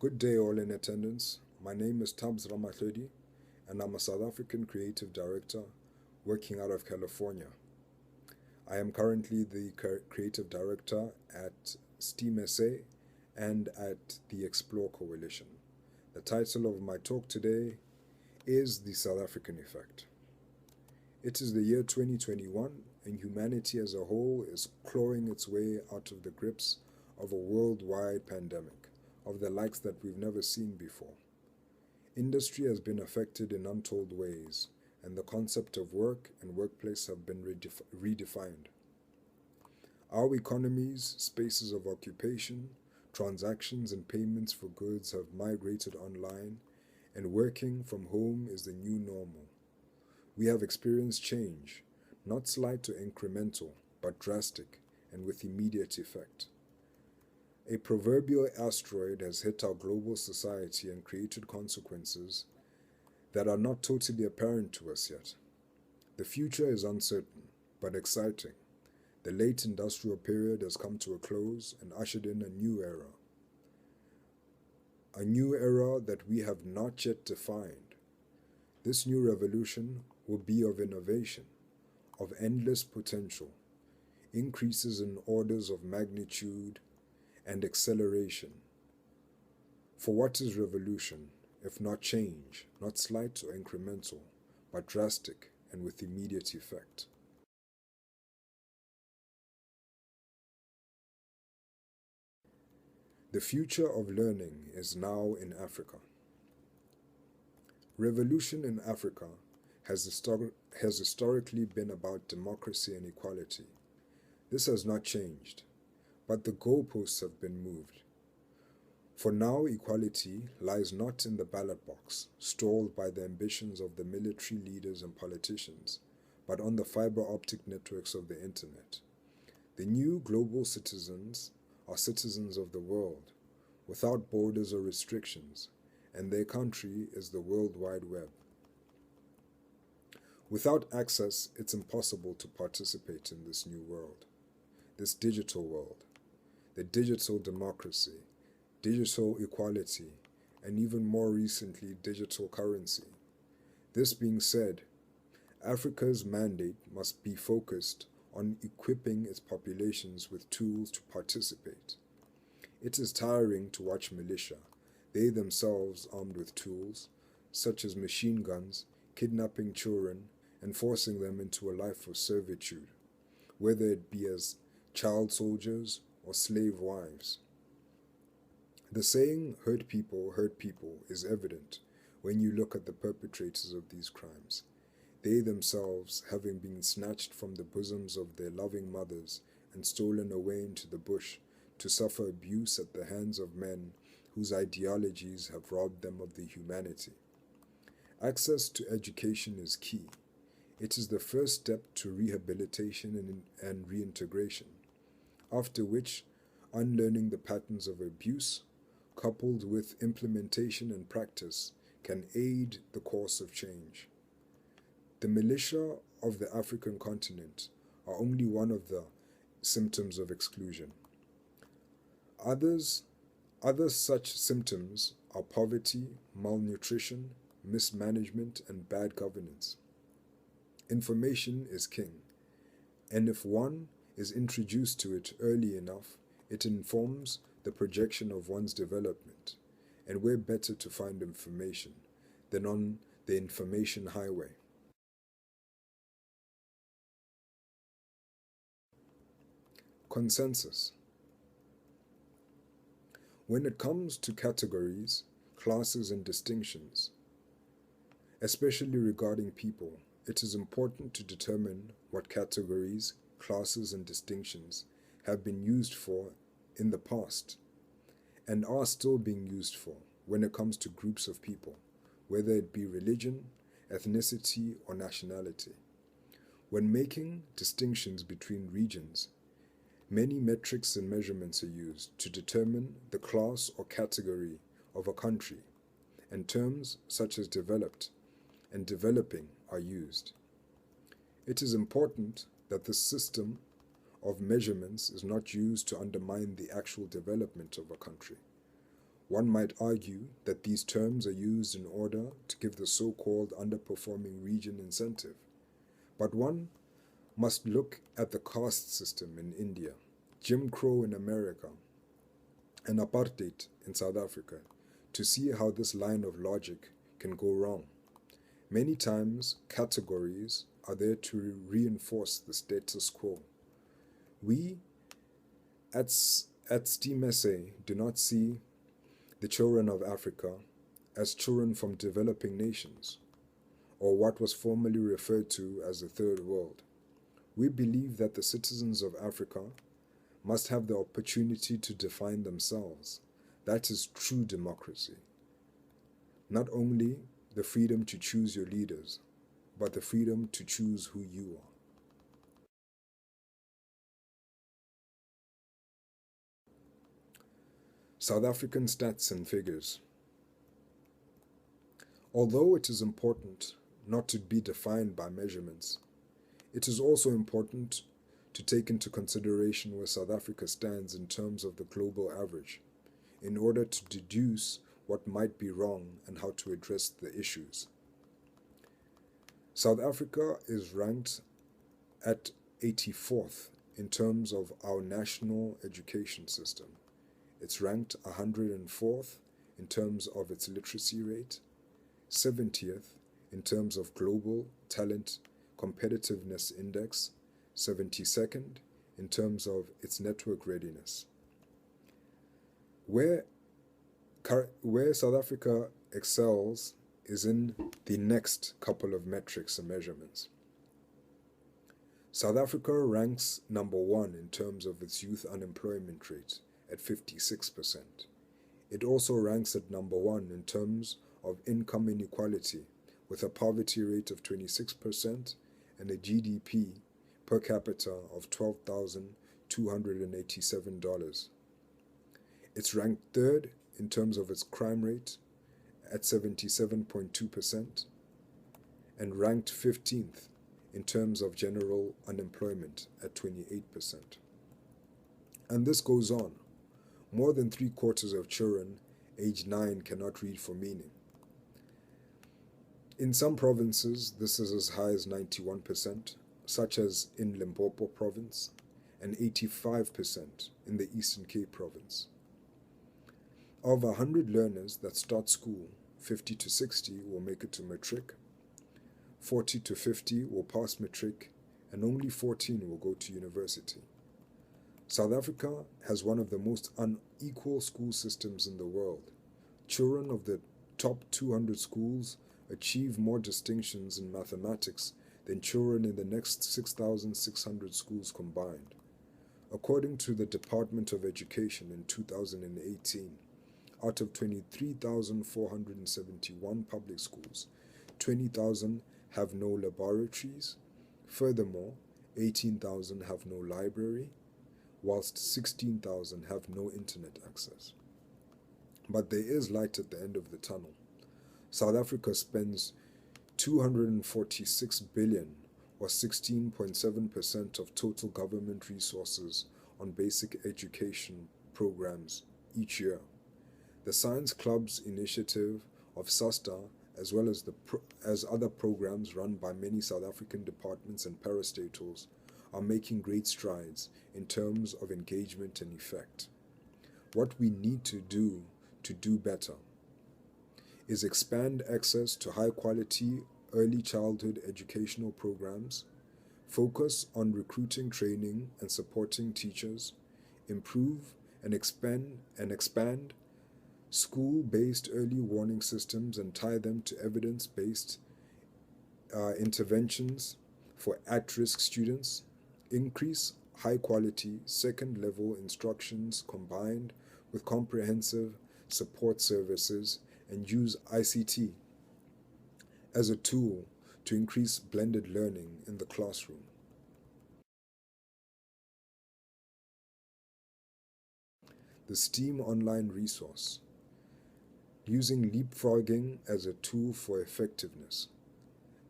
Good day, all in attendance. My name is Tubz Ramatlhodi, and I'm a South African creative director working out of California. I am currently the creative director at STEAM SA and at the Explore Coalition. The title of my talk today is The South African Effect. It is the year 2021, and humanity as a whole is clawing its way out of the grips of a worldwide pandemic, of the likes that we've never seen before. Industry has been affected in untold ways, and the concept of work and workplace have been redefined. Our economies, spaces of occupation, transactions and payments for goods have migrated online, and working from home is the new normal. We have experienced change, not slight or incremental, but drastic and with immediate effect. A proverbial asteroid has hit our global society and created consequences that are not totally apparent to us yet. The future is uncertain, but exciting. The late industrial period has come to a close and ushered in a new era. A new era that we have not yet defined. This new revolution will be of innovation, of endless potential, increases in orders of magnitude, and acceleration. For what is revolution, if not change, not slight or incremental, but drastic and with immediate effect? The future of learning is now in Africa. Revolution in Africa has historically been about democracy and equality. This has not changed, but the goalposts have been moved. For now, equality lies not in the ballot box, stalled by the ambitions of the military leaders and politicians, but on the fiber optic networks of the internet. The new global citizens are citizens of the world, without borders or restrictions, and their country is the World Wide Web. Without access, it's impossible to participate in this new world, this digital world, the digital democracy, digital equality, and even more recently, digital currency. This being said, Africa's mandate must be focused on equipping its populations with tools to participate. It is tiring to watch militia, they themselves armed with tools, such as machine guns, kidnapping children and forcing them into a life of servitude, whether it be as child soldiers or slave wives. The saying, hurt people, is evident when you look at the perpetrators of these crimes, they themselves having been snatched from the bosoms of their loving mothers and stolen away into the bush to suffer abuse at the hands of men whose ideologies have robbed them of their humanity. Access to education is key. It is the first step to rehabilitation and reintegration, after which unlearning the patterns of abuse, coupled with implementation and practice, can aid the course of change. The militia of the African continent are only one of the symptoms of exclusion. Other such symptoms are poverty, malnutrition, mismanagement, and bad governance. Information is king, and if one is introduced to it early enough, it informs the projection of one's development, and where better to find information than on the information highway. Consensus. When it comes to categories, classes, and distinctions, especially regarding people, it is important to determine what categories, classes, and distinctions have been used for in the past and are still being used for when it comes to groups of people, whether it be religion, ethnicity, or nationality. When making distinctions between regions, many metrics and measurements are used to determine the class or category of a country, and terms such as developed and developing are used. It is important that the system of measurements is not used to undermine the actual development of a country. One might argue that these terms are used in order to give the so-called underperforming region incentive. But one must look at the caste system in India, Jim Crow in America, and apartheid in South Africa to see how this line of logic can go wrong. Many times, categories are there to reinforce the status quo. We at STEAM SA do not see the children of Africa as children from developing nations, or what was formerly referred to as the Third World. We believe that the citizens of Africa must have the opportunity to define themselves. That is true democracy. Not only the freedom to choose your leaders, but the freedom to choose who you are. South African stats and figures. Although it is important not to be defined by measurements, it is also important to take into consideration where South Africa stands in terms of the global average, in order to deduce what might be wrong and how to address the issues. South Africa is ranked at 84th in terms of our national education system. It's ranked 104th in terms of its literacy rate, 70th in terms of global talent competitiveness index, 72nd in terms of its network readiness. Where South Africa excels is in the next couple of metrics and measurements. South Africa ranks number 1 in terms of its youth unemployment rate at 56%. It also ranks at number 1 in terms of income inequality with a poverty rate of 26% and a GDP per capita of $12,287. It's ranked 3rd in terms of its crime rate at 77.2% and ranked 15th in terms of general unemployment at 28%. And this goes on. More than 3/4 of children aged 9 cannot read for meaning. In some provinces, this is as high as 91%, such as in Limpopo province, and 85% in the Eastern Cape province. Of 100 learners that start school, 50 to 60 will make it to matric, 40 to 50 will pass matric, and only 14 will go to university. South Africa has one of the most unequal school systems in the world. Children of the top 200 schools achieve more distinctions in mathematics than children in the next 6,600 schools combined. According to the Department of Education in 2018, out of 23,471 public schools, 20,000 have no laboratories. Furthermore, 18,000 have no library, whilst 16,000 have no internet access. But there is light at the end of the tunnel. South Africa spends 246 billion, or 16.7% of total government resources on basic education programs each year. The Science Club's initiative of SASTA, as well as other programs run by many South African departments and parastatals, are making great strides in terms of engagement and effect. What we need to do better is expand access to high-quality early childhood educational programs, focus on recruiting, training, and supporting teachers, improve and expand school-based early warning systems and tie them to evidence-based interventions for at-risk students, increase high-quality second-level instructions combined with comprehensive support services, and use ICT as a tool to increase blended learning in the classroom. The STEAM online resource, using leapfrogging as a tool for effectiveness.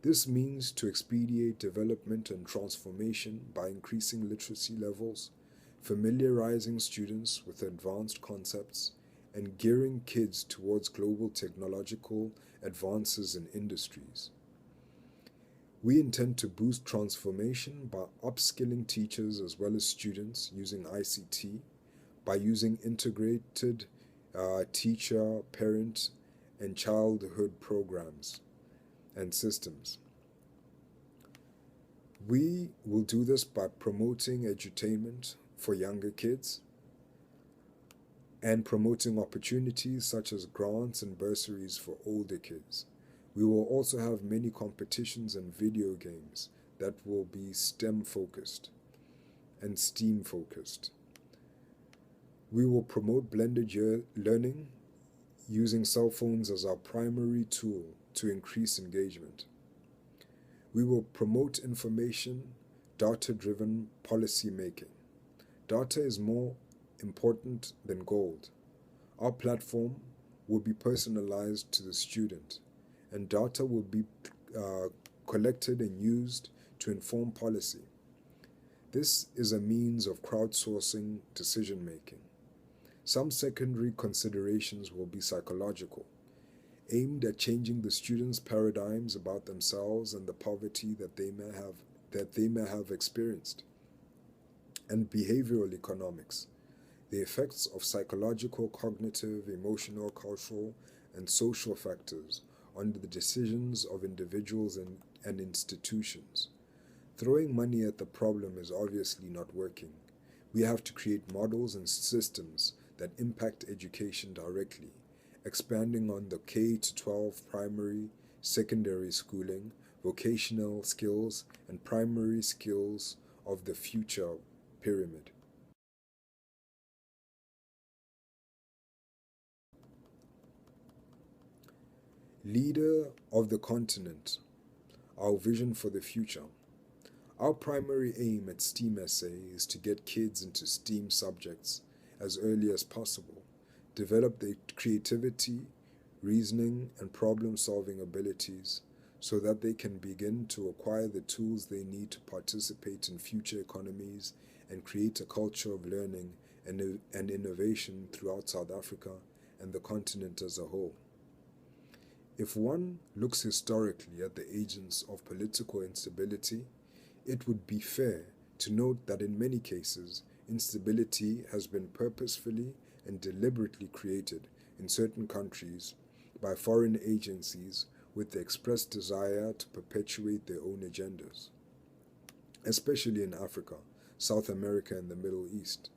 This means to expedite development and transformation by increasing literacy levels, familiarizing students with advanced concepts, and gearing kids towards global technological advances in industries. We intend to boost transformation by upskilling teachers as well as students using ICT, by using integrated teacher, parent, and childhood programs and systems. We will do this by promoting edutainment for younger kids and promoting opportunities such as grants and bursaries for older kids. We will also have many competitions and video games that will be STEM focused and STEAM focused. We will promote blended learning using cell phones as our primary tool to increase engagement. We will promote information, data-driven policy making. Data is more important than gold. Our platform will be personalized to the student, and data will be collected and used to inform policy. This is a means of crowdsourcing decision making. Some secondary considerations will be psychological, aimed at changing the students' paradigms about themselves and the poverty that they may have experienced, and behavioral economics, the effects of psychological, cognitive, emotional, cultural, and social factors on the decisions of individuals and institutions. Throwing money at the problem is obviously not working. We have to create models and systems that impact education directly, expanding on the K-12 primary, secondary schooling, vocational skills, and primary skills of the future pyramid. Leader of the continent, our vision for the future. Our primary aim at STEAM SA is to get kids into STEAM subjects as early as possible, develop their creativity, reasoning, and problem-solving abilities so that they can begin to acquire the tools they need to participate in future economies and create a culture of learning and innovation throughout South Africa and the continent as a whole. If one looks historically at the agents of political instability, it would be fair to note that in many cases, instability has been purposefully and deliberately created in certain countries by foreign agencies with the expressed desire to perpetuate their own agendas, especially in Africa, South America, and the Middle East.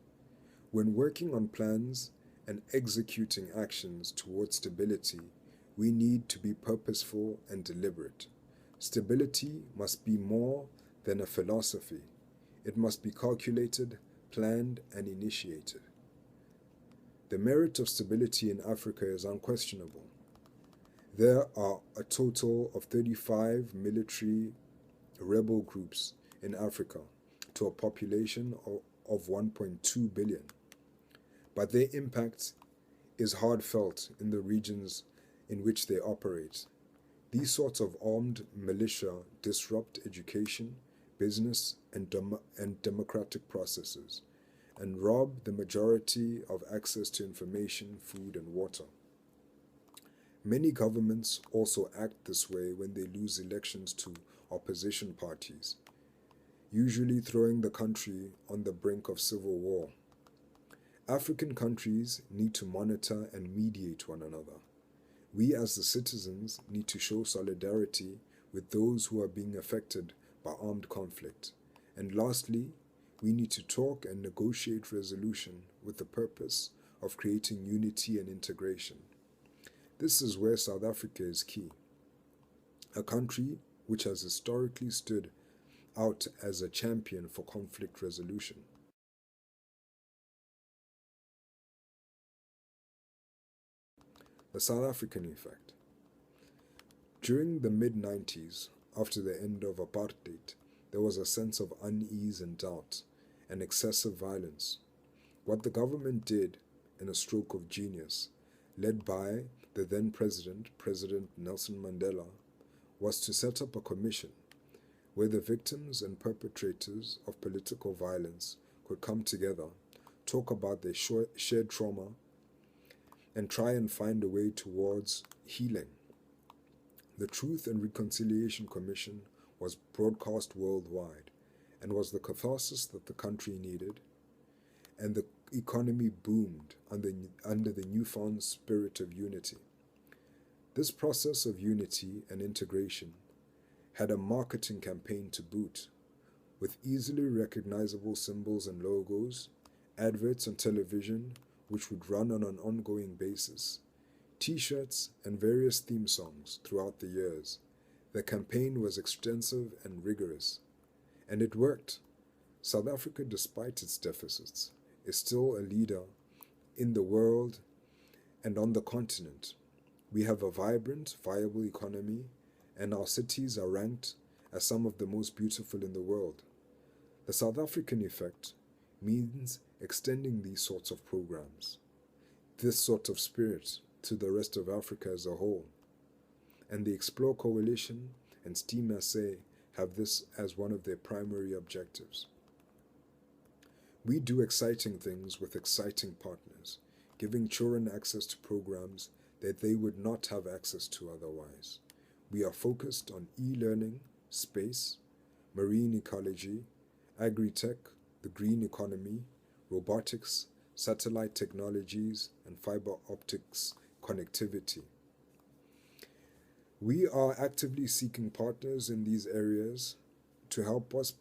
When working on plans and executing actions towards stability, we need to be purposeful and deliberate. Stability must be more than a philosophy. It must be calculated, planned, and initiated. The merit of stability in Africa is unquestionable. There are a total of 35 military rebel groups in Africa to a population of 1.2 billion. But their impact is hard felt in the regions in which they operate. These sorts of armed militia disrupt education, business, and democratic processes, and rob the majority of access to information, food, and water. Many governments also act this way when they lose elections to opposition parties, usually throwing the country on the brink of civil war. African countries need to monitor and mediate one another. We as the citizens need to show solidarity with those who are being affected by armed conflict. And lastly, we need to talk and negotiate resolution with the purpose of creating unity and integration. This is where South Africa is key. A country which has historically stood out as a champion for conflict resolution. The South African effect. During the mid-90s, after the end of apartheid, there was a sense of unease and doubt and excessive violence. What the government did, in a stroke of genius, led by the then President Nelson Mandela, was to set up a commission where the victims and perpetrators of political violence could come together, talk about their shared trauma, and try and find a way towards healing. The Truth and Reconciliation Commission was broadcast worldwide and was the catharsis that the country needed, and the economy boomed under the newfound spirit of unity. This process of unity and integration had a marketing campaign to boot, with easily recognizable symbols and logos, adverts on television which would run on an ongoing basis, T-shirts, and various theme songs throughout the years. The campaign was extensive and rigorous, and it worked. South Africa, despite its deficits, is still a leader in the world and on the continent. We have a vibrant, viable economy, and our cities are ranked as some of the most beautiful in the world. The South African effect means extending these sorts of programs, this sort of spirit, to the rest of Africa as a whole. And the Explore Coalition and STEAM SA have this as one of their primary objectives. We do exciting things with exciting partners, giving children access to programs that they would not have access to otherwise. We are focused on e-learning, space, marine ecology, agri-tech, the green economy, robotics, satellite technologies, and fiber optics connectivity. We are actively seeking partners in these areas to help us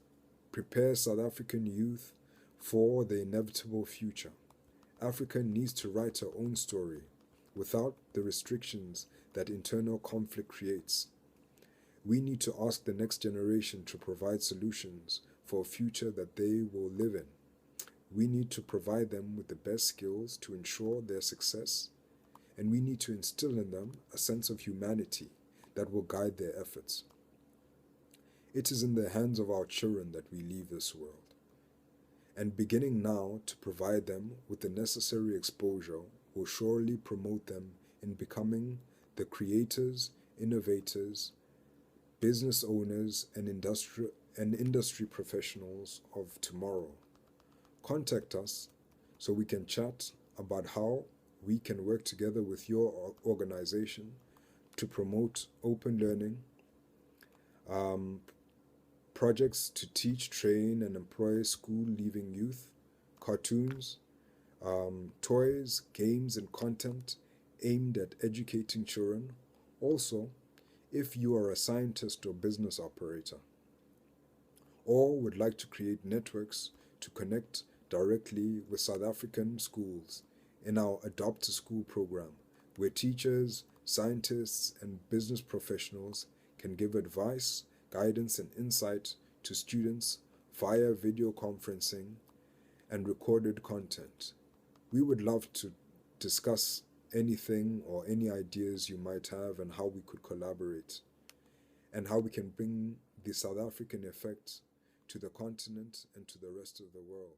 prepare South African youth for the inevitable future. Africa needs to write her own story without the restrictions that internal conflict creates. We need to ask the next generation to provide solutions for a future that they will live in. We need to provide them with the best skills to ensure their success, and we need to instill in them a sense of humanity that will guide their efforts. It is in the hands of our children that we leave this world, and beginning now to provide them with the necessary exposure will surely promote them in becoming the creators, innovators, business owners, and industry professionals of tomorrow. Contact us so we can chat about how we can work together with your organization to promote open learning, projects to teach, train, and employ school-leaving youth, cartoons, toys, games, and content aimed at educating children. Also, if you are a scientist or business operator, or would like to create networks to connect directly with South African schools in our Adopt a School program, where teachers, scientists, and business professionals can give advice, guidance, and insight to students via video conferencing and recorded content. We would love to discuss anything or any ideas you might have and how we could collaborate and how we can bring the South African effect to the continent and to the rest of the world.